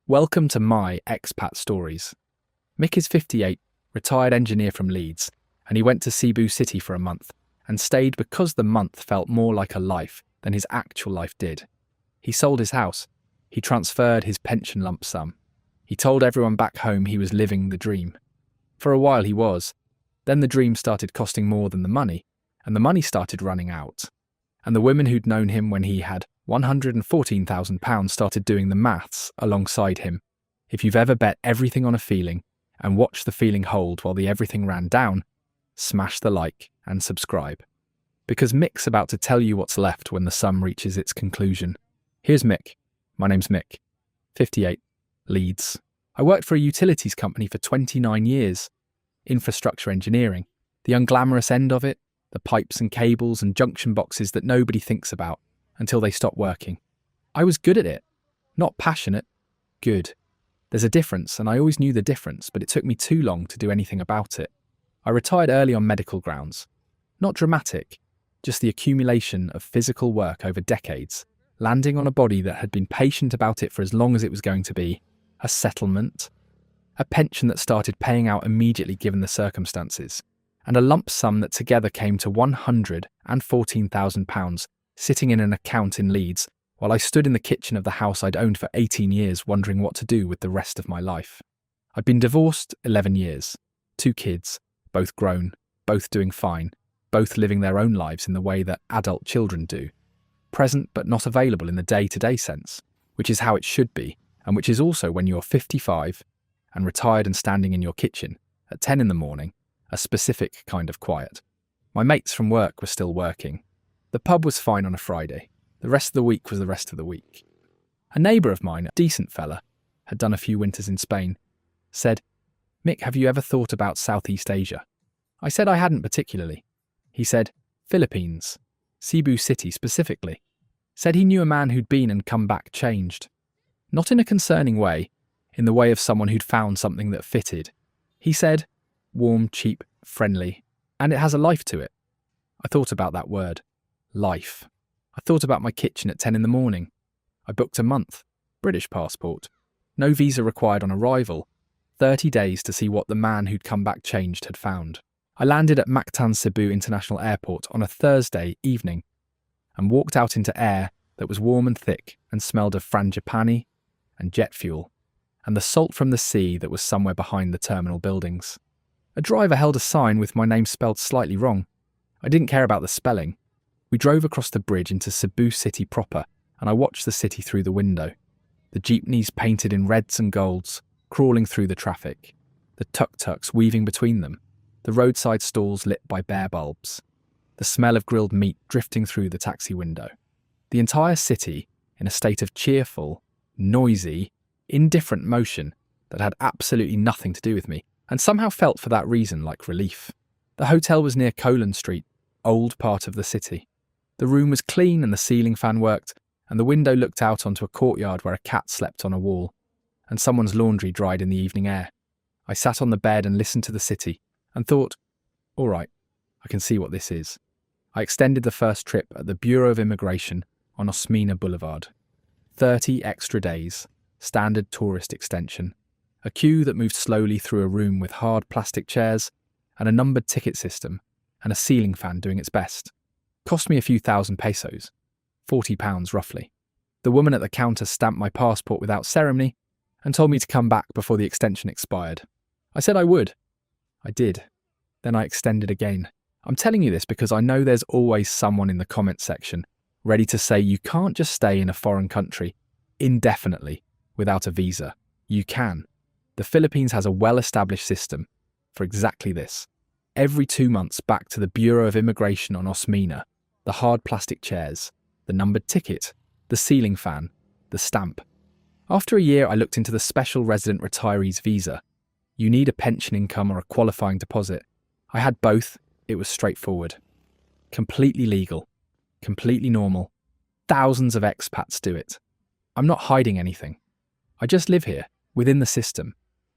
Welcome to my Expat Stories. Mick is 58, retired engineer from Leeds, and he went to Cebu City for a month and stayed because the month felt more like a life than his actual life did. He sold his house. He transferred his pension lump sum. He told everyone back home he was living the dream. For a while he was. Then the dream started costing more than the money, and the money started running out. And the women who'd known him when he had £114,000 started doing the maths alongside him. If you've ever bet everything on a feeling and watched the feeling hold while the everything ran down, smash the like and subscribe. Because Mick's about to tell you what's left when the sum reaches its conclusion. Here's Mick. My name's Mick. 58. Leeds. I worked for a utilities company for 29 years. Infrastructure engineering. The unglamorous end of it, the pipes and cables and junction boxes that nobody thinks about until they stop working. I was good at it. Not passionate. Good. There's a difference, and I always knew the difference, but it took me too long to do anything about it. I retired early on medical grounds. Not dramatic, just the accumulation of physical work over decades, landing on a body that had been patient about it for as long as it was going to be, a settlement, a pension that started paying out immediately given the circumstances, and a lump sum that together came to £114,000 sitting in an account in Leeds while I stood in the kitchen of the house I'd owned for 18 years wondering what to do with the rest of my life. I'd been divorced 11 years, 2 kids, both grown, both doing fine, both living their own lives in the way that adult children do, present but not available in the day-to-day sense, which is how it should be, and which is also when you're 55 and retired and standing in your kitchen at 10 in the morning, a specific kind of quiet. My mates from work were still working. The pub was fine on a Friday. The rest of the week was the rest of the week. A neighbour of mine, a decent fella, had done a few winters in Spain, said, "Mick, have you ever thought about Southeast Asia?" I said I hadn't particularly. He said, "Philippines, Cebu City specifically." Said he knew a man who'd been and come back changed. Not in a concerning way, in the way of someone who'd found something that fitted. He said, warm, cheap, friendly, and it has a life to it. I thought about that word. Life. I thought about my kitchen at 10 in the morning. I booked a month. British passport. No visa required on arrival. 30 days to see what the man who'd come back changed had found. I landed at Mactan Cebu International Airport on a Thursday evening and walked out into air that was warm and thick and smelled of frangipani and jet fuel and the salt from the sea that was somewhere behind the terminal buildings. A driver held a sign with my name spelled slightly wrong. I didn't care about the spelling. We drove across the bridge into Cebu City proper, and I watched the city through the window. The jeepneys painted in reds and golds, crawling through the traffic. The tuk-tuks weaving between them. The roadside stalls lit by bare bulbs. The smell of grilled meat drifting through the taxi window. The entire city in a state of cheerful, noisy, indifferent motion that had absolutely nothing to do with me, and somehow felt for that reason like relief. The hotel was near Colan Street, old part of the city. The room was clean and the ceiling fan worked, and the window looked out onto a courtyard where a cat slept on a wall, and someone's laundry dried in the evening air. I sat on the bed and listened to the city, and thought, all right, I can see what this is. I extended the first trip at the Bureau of Immigration on Osmeña Boulevard. 30 extra days, standard tourist extension. A queue that moved slowly through a room with hard plastic chairs, and a numbered ticket system, and a ceiling fan doing its best. Cost me a few thousand pesos, £40 roughly. The woman at the counter stamped my passport without ceremony and told me to come back before the extension expired. I said I would. I did. Then I extended again. I'm telling you this because I know there's always someone in the comment section ready to say you can't just stay in a foreign country indefinitely without a visa. You can. The Philippines has a well-established system for exactly this. Every 2 months back to the Bureau of Immigration on Osmeña, the hard plastic chairs, the numbered ticket, the ceiling fan, the stamp. After a year, I looked into the Special Resident Retirees Visa. You need a pension income or a qualifying deposit. I had both. It was straightforward. Completely legal. Completely normal. Thousands of expats do it. I'm not hiding anything. I just live here, within the system,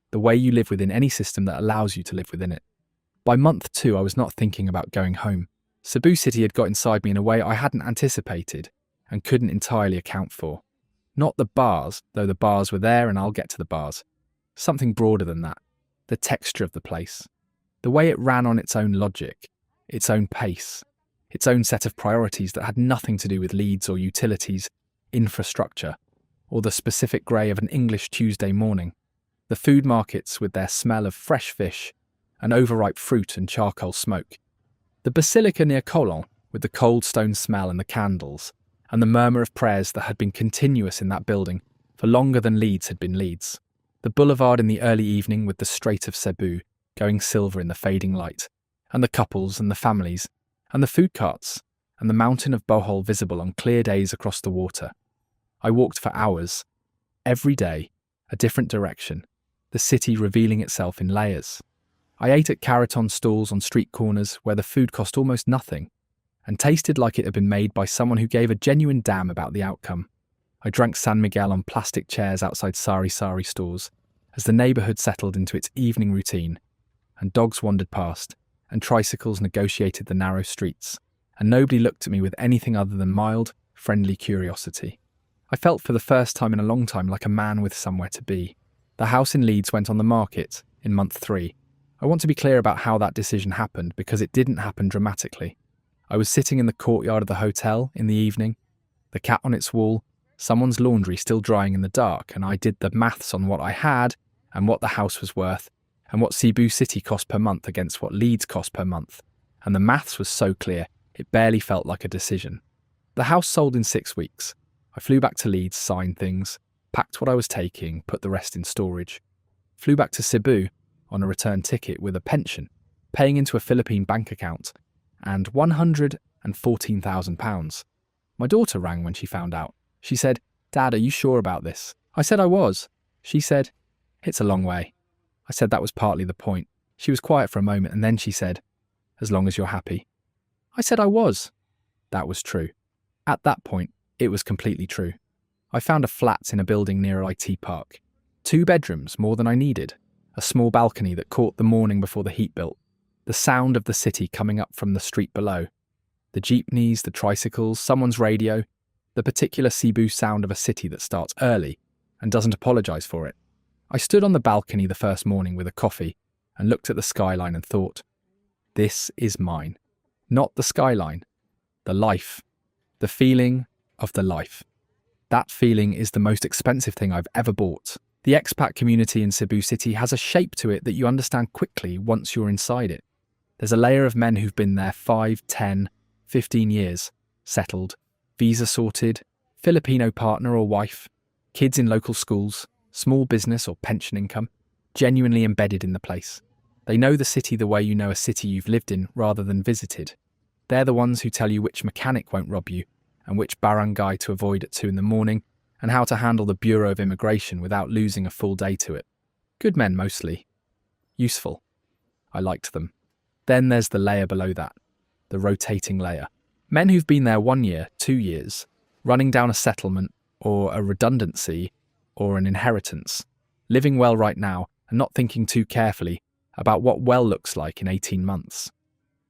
the way you live within any system that allows you to live within it. By month 2, I was not thinking about going home. Cebu City had got inside me in a way I hadn't anticipated and couldn't entirely account for. Not the bars, though the bars were there and I'll get to the bars. Something broader than that. The texture of the place. The way it ran on its own logic, its own pace, its own set of priorities that had nothing to do with leads or utilities, infrastructure, or the specific grey of an English Tuesday morning. The food markets with their smell of fresh fish and overripe fruit and charcoal smoke. The basilica near Cologne with the cold stone smell and the candles, and the murmur of prayers that had been continuous in that building for longer than Leeds had been Leeds. The boulevard in the early evening with the Strait of Cebu going silver in the fading light, and the couples and the families, and the food carts, and the mountain of Bohol visible on clear days across the water. I walked for hours, every day, a different direction, the city revealing itself in layers. I ate at Caraton stalls on street corners where the food cost almost nothing, and tasted like it had been made by someone who gave a genuine damn about the outcome. I drank San Miguel on plastic chairs outside sari-sari stores as the neighbourhood settled into its evening routine, and dogs wandered past, and tricycles negotiated the narrow streets, and nobody looked at me with anything other than mild, friendly curiosity. I felt for the first time in a long time like a man with somewhere to be. The house in Leeds went on the market in month 3. I want to be clear about how that decision happened because it didn't happen dramatically. I was sitting in the courtyard of the hotel in the evening, the cat on its wall, someone's laundry still drying in the dark, and I did the maths on what I had and what the house was worth and what Cebu City cost per month against what Leeds cost per month. And the maths was so clear, it barely felt like a decision. The house sold in 6 weeks. I flew back to Leeds, signed things, packed what I was taking, put the rest in storage. Flew back to Cebu on a return ticket with a pension, paying into a Philippine bank account, and £114,000. My daughter rang when she found out. She said, "Dad, are you sure about this?" I said I was. She said, "It's a long way." I said that was partly the point. She was quiet for a moment and then she said, "As long as you're happy." I said I was. That was true. At that point, it was completely true. I found a flat in a building near IT Park. 2 bedrooms, more than I needed. A small balcony that caught the morning before the heat built. The sound of the city coming up from the street below. The jeepneys, the tricycles, someone's radio. The particular Cebu sound of a city that starts early and doesn't apologise for it. I stood on the balcony the first morning with a coffee and looked at the skyline and thought, this is mine. Not the skyline. The life. The feeling of the life. That feeling is the most expensive thing I've ever bought. The expat community in Cebu City has a shape to it that you understand quickly once you're inside it. There's a layer of men who've been there 5, 10, 15 years, settled, visa sorted, Filipino partner or wife, kids in local schools, small business or pension income, genuinely embedded in the place. They know the city the way you know a city you've lived in rather than visited. They're the ones who tell you which mechanic won't rob you and which barangay to avoid at 2 a.m, and how to handle the Bureau of Immigration without losing a full day to it. Good men mostly. Useful. I liked them. Then there's the layer below that, the rotating layer. Men who've been there 1 year, 2 years, running down a settlement or a redundancy or an inheritance, living well right now and not thinking too carefully about what well looks like in 18 months.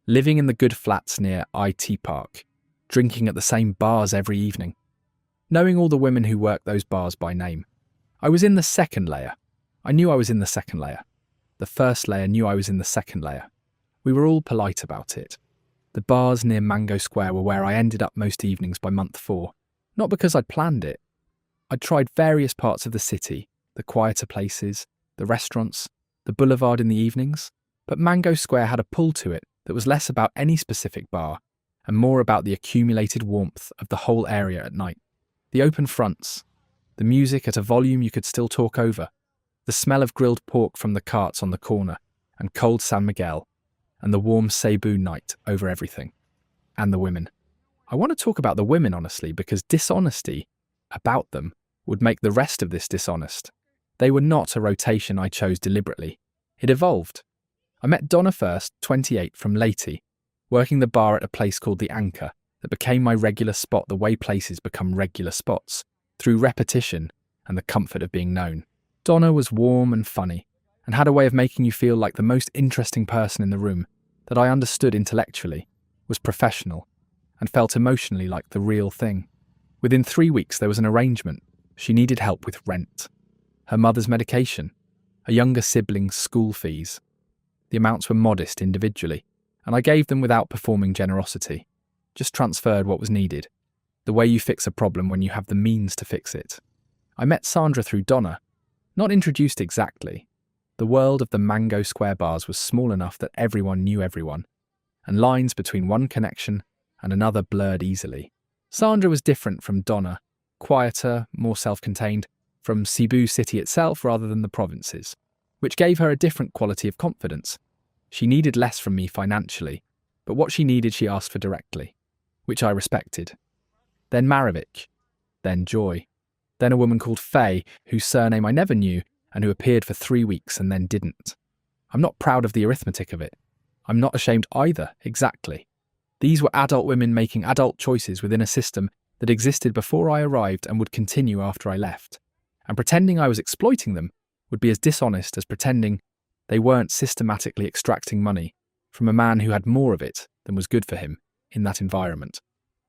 Living in the good flats near IT Park, drinking at the same bars every evening. Knowing all the women who work those bars by name. I was in the second layer. I knew I was in the second layer. The first layer knew I was in the second layer. We were all polite about it. The bars near Mango Square were where I ended up most evenings by month 4. Not because I'd planned it. I'd tried various parts of the city, the quieter places, the restaurants, the boulevard in the evenings, but Mango Square had a pull to it that was less about any specific bar and more about the accumulated warmth of the whole area at night. The open fronts, the music at a volume you could still talk over, the smell of grilled pork from the carts on the corner and cold San Miguel, and the warm Cebu night over everything. And the women. I want to talk about the women, honestly, because dishonesty about them would make the rest of this dishonest. They were not a rotation I chose deliberately. It evolved. I met Donna first, 28, from Leyte, working the bar at a place called The Anchor that became my regular spot the way places become regular spots, through repetition and the comfort of being known. Donna was warm and funny, and had a way of making you feel like the most interesting person in the room, that I understood intellectually, was professional, and felt emotionally like the real thing. Within 3 weeks there was an arrangement. She needed help with rent, her mother's medication, a younger sibling's school fees. The amounts were modest individually, and I gave them without performing generosity, just transferred what was needed, the way you fix a problem when you have the means to fix it. I met Sandra through Donna, not introduced exactly. The world of the Mango Square bars was small enough that everyone knew everyone, and lines between one connection and another blurred easily. Sandra was different from Donna, quieter, more self-contained, from Cebu city itself rather than the provinces, which gave her a different quality of confidence. She needed less from me financially, but what she needed she asked for directly, which I respected. Then Maravich, then Joy, then a woman called Faye, whose surname I never knew and who appeared for 3 weeks and then didn't. I'm not proud of the arithmetic of it. I'm not ashamed either, exactly. These were adult women making adult choices within a system that existed before I arrived and would continue after I left. And pretending I was exploiting them would be as dishonest as pretending they weren't systematically extracting money from a man who had more of it than was good for him in that environment.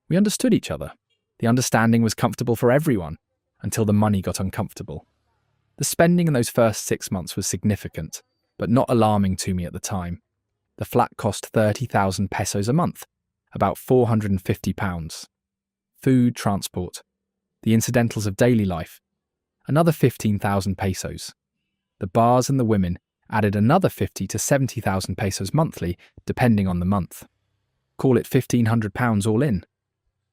We understood each other. The understanding was comfortable for everyone until the money got uncomfortable. The spending in those first 6 months was significant, but not alarming to me at the time. The flat cost 30,000 pesos a month, about £450. Food, transport, the incidentals of daily life, another 15,000 pesos. The bars and the women added another 50 to 70,000 pesos monthly, depending on the month. Call it £1,500 all in.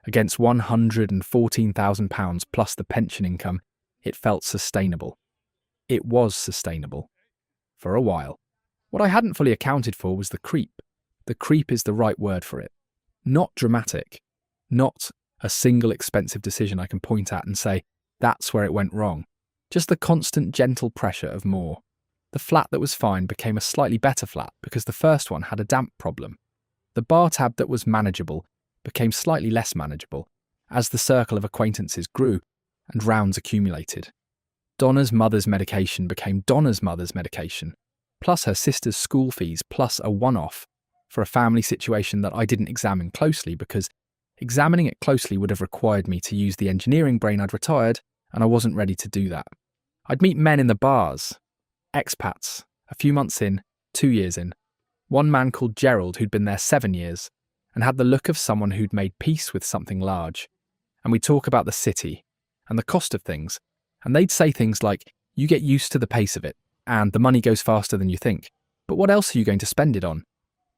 Against £114,000 plus the pension income, it felt sustainable. It was sustainable. For a while. What I hadn't fully accounted for was the creep. The creep is the right word for it. Not dramatic. Not a single expensive decision I can point at and say, that's where it went wrong. Just the constant gentle pressure of more. The flat that was fine became a slightly better flat because the first one had a damp problem. The bar tab that was manageable became slightly less manageable as the circle of acquaintances grew and rounds accumulated. Donna's mother's medication became Donna's mother's medication, plus her sister's school fees, plus a one-off for a family situation that I didn't examine closely because examining it closely would have required me to use the engineering brain I'd retired, and I wasn't ready to do that. I'd meet men in the bars, expats, a few months in, 2 years in. One man called Gerald who'd been there 7 years and had the look of someone who'd made peace with something large. And we'd talk about the city and the cost of things, and they'd say things like, you get used to the pace of it, and the money goes faster than you think, but what else are you going to spend it on?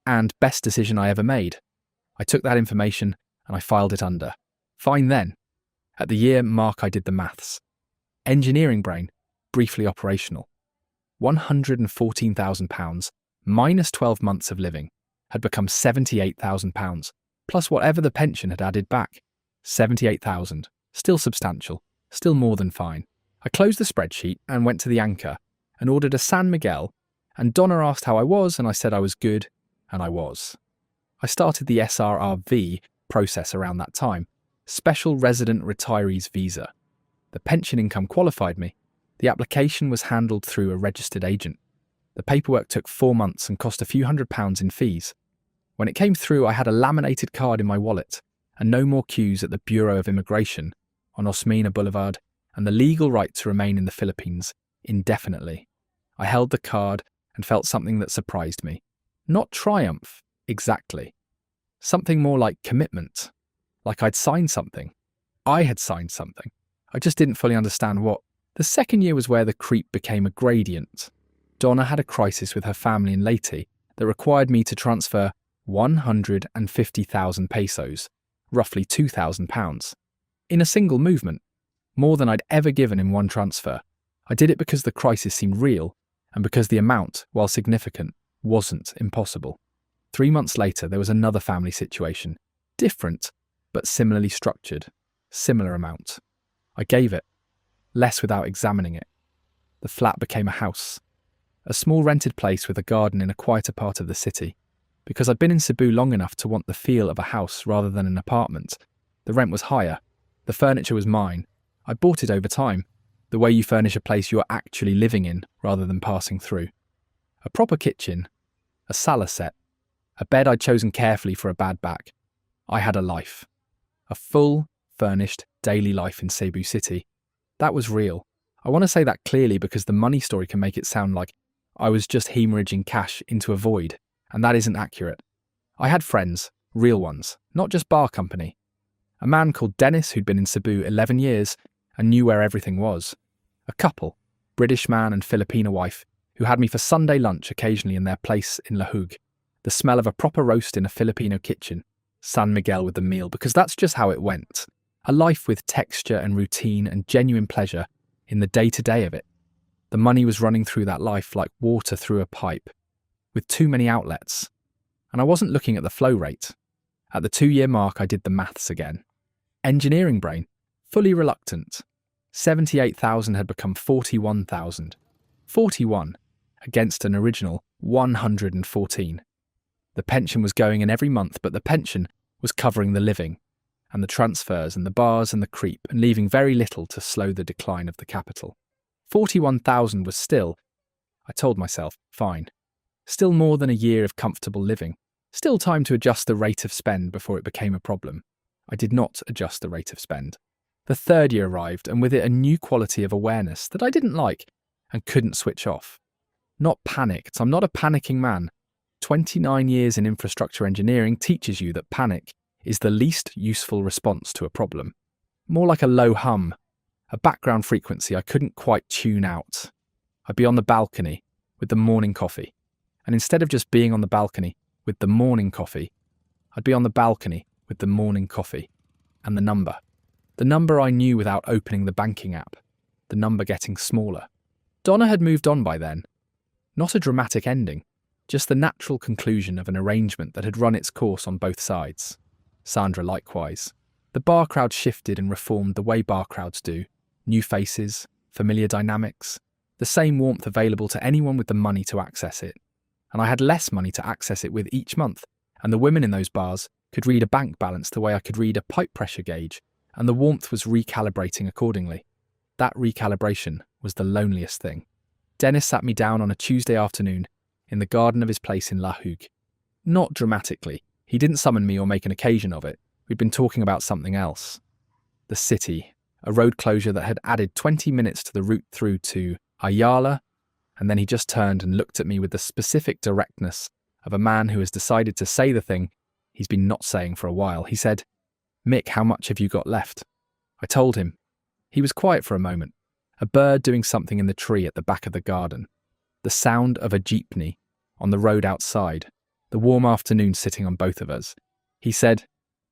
And best decision I ever made. I took that information and I filed it under. Fine then. At the year mark I did the maths. Engineering brain, briefly operational. £114,000 minus 12 months of living had become £78,000, plus whatever the pension had added back. 78,000, still substantial, still more than fine. I closed the spreadsheet and went to the anchor and ordered a San Miguel, and Donna asked how I was and I said I was good, and I was. I started the SRRV process around that time, Special Resident Retirees Visa. The pension income qualified me. The application was handled through a registered agent. The paperwork took 4 months and cost a few £100s in fees. When it came through, I had a laminated card in my wallet and no more queues at the Bureau of Immigration on Osmeña Boulevard and the legal right to remain in the Philippines indefinitely. I held the card and felt something that surprised me. Not triumph, exactly. Something more like commitment. Like I'd signed something. I had signed something. I just didn't fully understand what. The second year was where the creep became a gradient. Donna had a crisis with her family in Leyte that required me to transfer 150,000 pesos, roughly £2,000, in a single movement, more than I'd ever given in one transfer. I did it because the crisis seemed real, and because the amount, while significant, wasn't impossible. 3 months later, there was another family situation, different, but similarly structured, similar amount. I gave it, less without examining it. The flat became a house, a small rented place with a garden in a quieter part of the city. Because I'd been in Cebu long enough to want the feel of a house rather than an apartment. The rent was higher. The furniture was mine. I bought it over time, the way you furnish a place you're actually living in rather than passing through. A proper kitchen, a sala set, a bed I'd chosen carefully for a bad back. I had a life. A full, furnished, daily life in Cebu City. That was real. I want to say that clearly because the money story can make it sound like I was just hemorrhaging cash into a void, and that isn't accurate. I had friends, real ones, not just bar company. A man called Dennis who'd been in Cebu 11 years and knew where everything was. A couple, British man and Filipina wife, who had me for Sunday lunch occasionally in their place in Lahug. The smell of a proper roast in a Filipino kitchen. San Miguel with the meal, because that's just how it went. A life with texture and routine and genuine pleasure in the day-to-day of it. The money was running through that life like water through a pipe, with too many outlets. And I wasn't looking at the flow rate. At the 2-year mark, I did the maths again. Engineering brain, fully reluctant. 78,000 had become 41,000. 41 against an original 114. The pension was going in every month, but the pension was covering the living, and the transfers and the bars and the creep, and leaving very little to slow the decline of the capital. 41,000 was still, I told myself, fine. Still more than a year of comfortable living. Still time to adjust the rate of spend before it became a problem. I did not adjust the rate of spend. The 3rd year arrived, and with it a new quality of awareness that I didn't like and couldn't switch off. Not panicked. I'm not a panicking man. 29 years in infrastructure engineering teaches you that panic is the least useful response to a problem. More like a low hum, a background frequency I couldn't quite tune out. I'd be on the balcony with the morning coffee, and instead of just being on the balcony with the morning coffee, I'd be on the balcony with the morning coffee and the number. The number I knew without opening the banking app, the number getting smaller. Donna had moved on by then. Not a dramatic ending, just the natural conclusion of an arrangement that had run its course on both sides. Sandra likewise. The bar crowd shifted and reformed the way bar crowds do. New faces, familiar dynamics, the same warmth available to anyone with the money to access it. And I had less money to access it with each month, and the women in those bars could read a bank balance the way I could read a pipe pressure gauge, and the warmth was recalibrating accordingly. That recalibration was the loneliest thing. Dennis sat me down on a Tuesday afternoon in the garden of his place in Lahug. Not dramatically. He didn't summon me or make an occasion of it. We'd been talking about something else. The city, a road closure that had added 20 minutes to the route through to Ayala, and then he just turned and looked at me with the specific directness of a man who has decided to say the thing he's been not saying for a while. He said, "Mick, how much have you got left?" I told him. He was quiet for a moment, a bird doing something in the tree at the back of the garden, the sound of a jeepney on the road outside, the warm afternoon sitting on both of us. He said,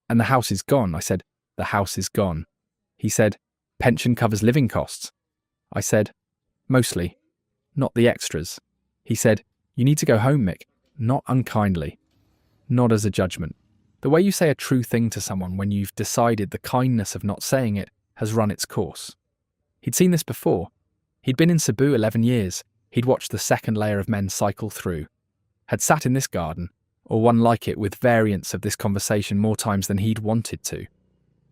"And the house is gone." I said, "The house is gone." He said, "Pension covers living costs." I said, "Mostly, not the extras." He said, "You need to go home, Mick," not unkindly, not as a judgment. The way you say a true thing to someone when you've decided the kindness of not saying it has run its course. He'd seen this before. He'd been in Cebu 11 years. He'd watched the second layer of men cycle through. Had sat in this garden, or one like it with variants of this conversation more times than he'd wanted to.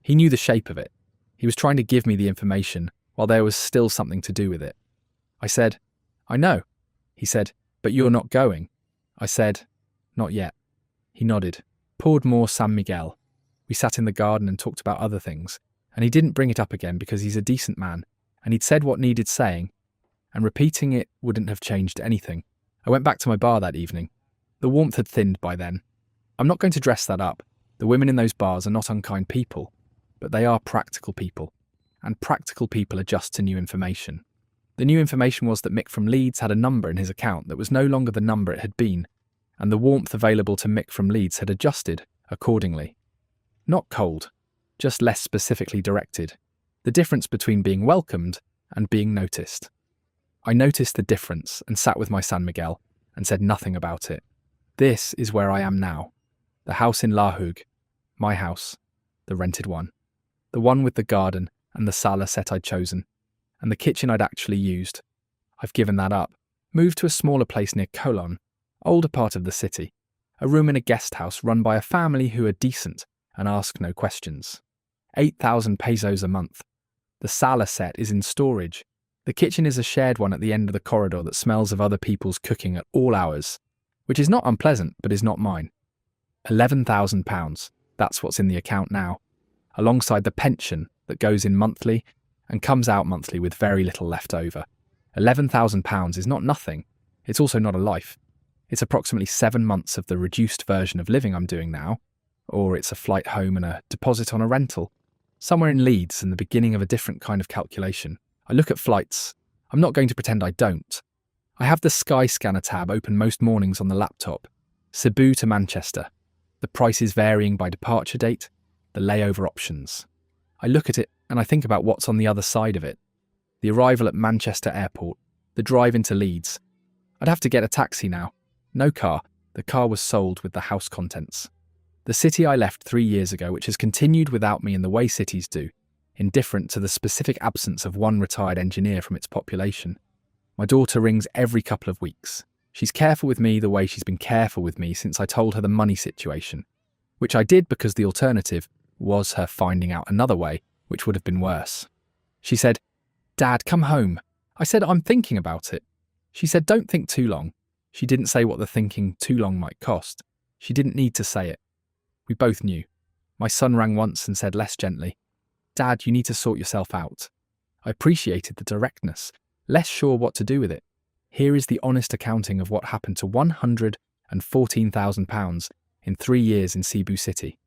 He knew the shape of it. He was trying to give me the information while there was still something to do with it. I said, "I know." He said, "But you're not going." I said, "Not yet." He nodded, poured more San Miguel. We sat in the garden and talked about other things, and he didn't bring it up again because he's a decent man, and he'd said what needed saying, and repeating it wouldn't have changed anything. I went back to my bar that evening. The warmth had thinned by then. I'm not going to dress that up. The women in those bars are not unkind people, but they are practical people, and practical people adjust to new information. The new information was that Mick from Leeds had a number in his account that was no longer the number it had been, and the warmth available to Mick from Leeds had adjusted accordingly. Not cold, just less specifically directed. The difference between being welcomed and being noticed. I noticed the difference and sat with my San Miguel and said nothing about it. This is where I am now. The house in Lahug. My house. The rented one. The one with the garden and the sala set I'd chosen. And the kitchen I'd actually used. I've given that up. Moved to a smaller place near Colon, older part of the city. A room in a guest house run by a family who are decent and ask no questions. 8,000 pesos a month. The sala set is in storage. The kitchen is a shared one at the end of the corridor that smells of other people's cooking at all hours, which is not unpleasant but is not mine. £11,000, that's what's in the account now, alongside the pension that goes in monthly and comes out monthly with very little left over. £11,000 is not nothing. It's also not a life. It's approximately 7 months of the reduced version of living I'm doing now, or it's a flight home and a deposit on a rental. Somewhere in Leeds and the beginning of a different kind of calculation. I look at flights. I'm not going to pretend I don't. I have the Skyscanner tab open most mornings on the laptop. Cebu to Manchester. The prices varying by departure date, the layover options. I look at it and I think about what's on the other side of it. The arrival at Manchester Airport, the drive into Leeds. I'd have to get a taxi now. No car. The car was sold with the house contents. The city I left 3 years ago, which has continued without me in the way cities do, indifferent to the specific absence of one retired engineer from its population. My daughter rings every couple of weeks. She's careful with me the way she's been careful with me since I told her the money situation, which I did because the alternative was her finding out another way, which would have been worse. She said, "Dad, come home." I said, "I'm thinking about it." She said, "Don't think too long." She didn't say what the thinking too long might cost. She didn't need to say it. We both knew. My son rang once and said less gently, "Dad, you need to sort yourself out." I appreciated the directness, less sure what to do with it. Here is the honest accounting of what happened to £114,000 in 3 years in Cebu City.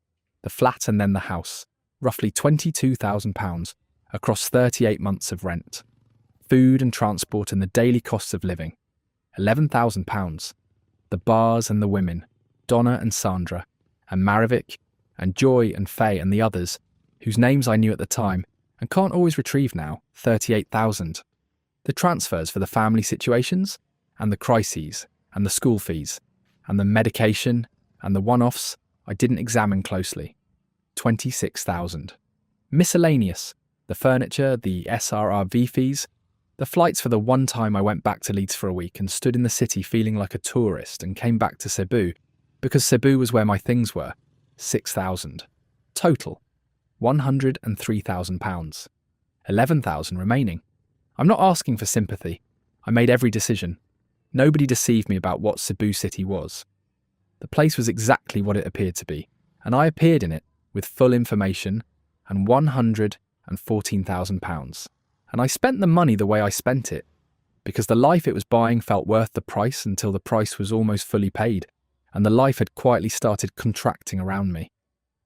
The flat and then the house, roughly £22,000 across 38 months of rent. Food and transport and the daily costs of living, £11,000. The bars and the women, Donna and Sandra, and Maravik, and Joy and Faye and the others, whose names I knew at the time and can't always retrieve now, 38,000. The transfers for the family situations, and the crises, and the school fees, and the medication, and the one-offs I didn't examine closely, 26,000. Miscellaneous, the furniture, the SRRV fees, the flights for the one time I went back to Leeds for a week and stood in the city feeling like a tourist and came back to Cebu, because Cebu was where my things were, 6,000. Total, £103,000. 11,000 remaining. I'm not asking for sympathy. I made every decision. Nobody deceived me about what Cebu City was. The place was exactly what it appeared to be, and I appeared in it with full information and £114,000. And I spent the money the way I spent it, because the life it was buying felt worth the price until the price was almost fully paid, and the life had quietly started contracting around me.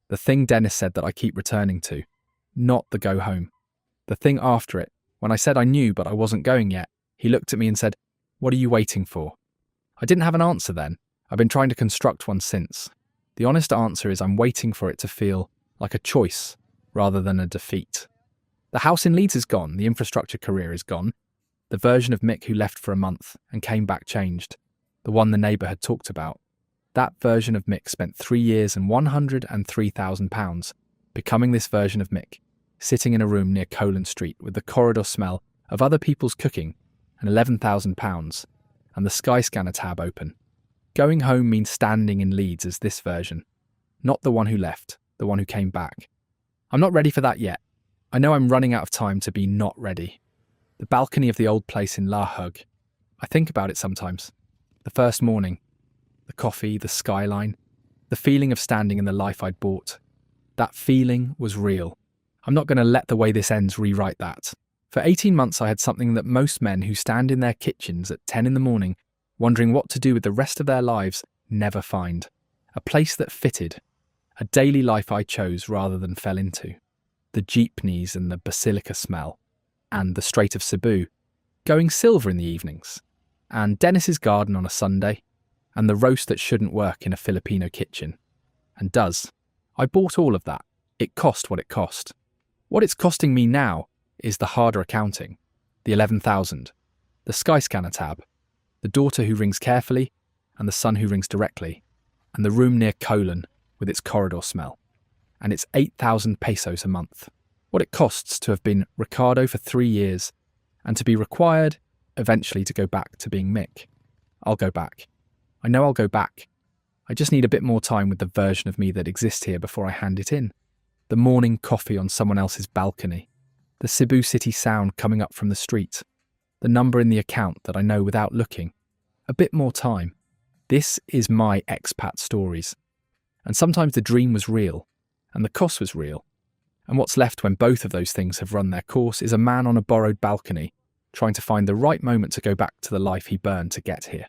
The thing Dennis said that I keep returning to, not the go home. The thing after it, when I said I knew but I wasn't going yet, he looked at me and said, "What are you waiting for?" I didn't have an answer then. I've been trying to construct one since. The honest answer is I'm waiting for it to feel like a choice rather than a defeat. The house in Leeds is gone, the infrastructure career is gone. The version of Mick who left for a month and came back changed. The one the neighbour had talked about. That version of Mick spent 3 years and £103,000 becoming this version of Mick, sitting in a room near Colan Street with the corridor smell of other people's cooking and £11,000 and the Skyscanner tab open. Going home means standing in Leeds as this version, not the one who left, the one who came back. I'm not ready for that yet. I know I'm running out of time to be not ready. The balcony of the old place in La Hug. I think about it sometimes. The first morning. The coffee, the skyline. The feeling of standing in the life I'd bought. That feeling was real. I'm not going to let the way this ends rewrite that. For 18 months I had something that most men who stand in their kitchens at 10 in the morning, wondering what to do with the rest of their lives, never find. A place that fitted. A daily life I chose rather than fell into. The jeepneys and the basilica smell. And the Strait of Cebu. Going silver in the evenings. And Dennis's garden on a Sunday. And the roast that shouldn't work in a Filipino kitchen. And does. I bought all of that. It cost what it cost. What it's costing me now is the harder accounting. The 11,000. The Skyscanner tab. The daughter who rings carefully, and the son who rings directly, and the room near Colan with its corridor smell. And it's 8,000 pesos a month. What it costs to have been Ricardo for 3 years, and to be required, eventually, to go back to being Mick. I'll go back. I know I'll go back. I just need a bit more time with the version of me that exists here before I hand it in. The morning coffee on someone else's balcony. The Cebu City sound coming up from the street. The number in the account that I know without looking. A bit more time. This is my expat stories. And sometimes the dream was real, and the cost was real. And what's left when both of those things have run their course is a man on a borrowed balcony, trying to find the right moment to go back to the life he burned to get here.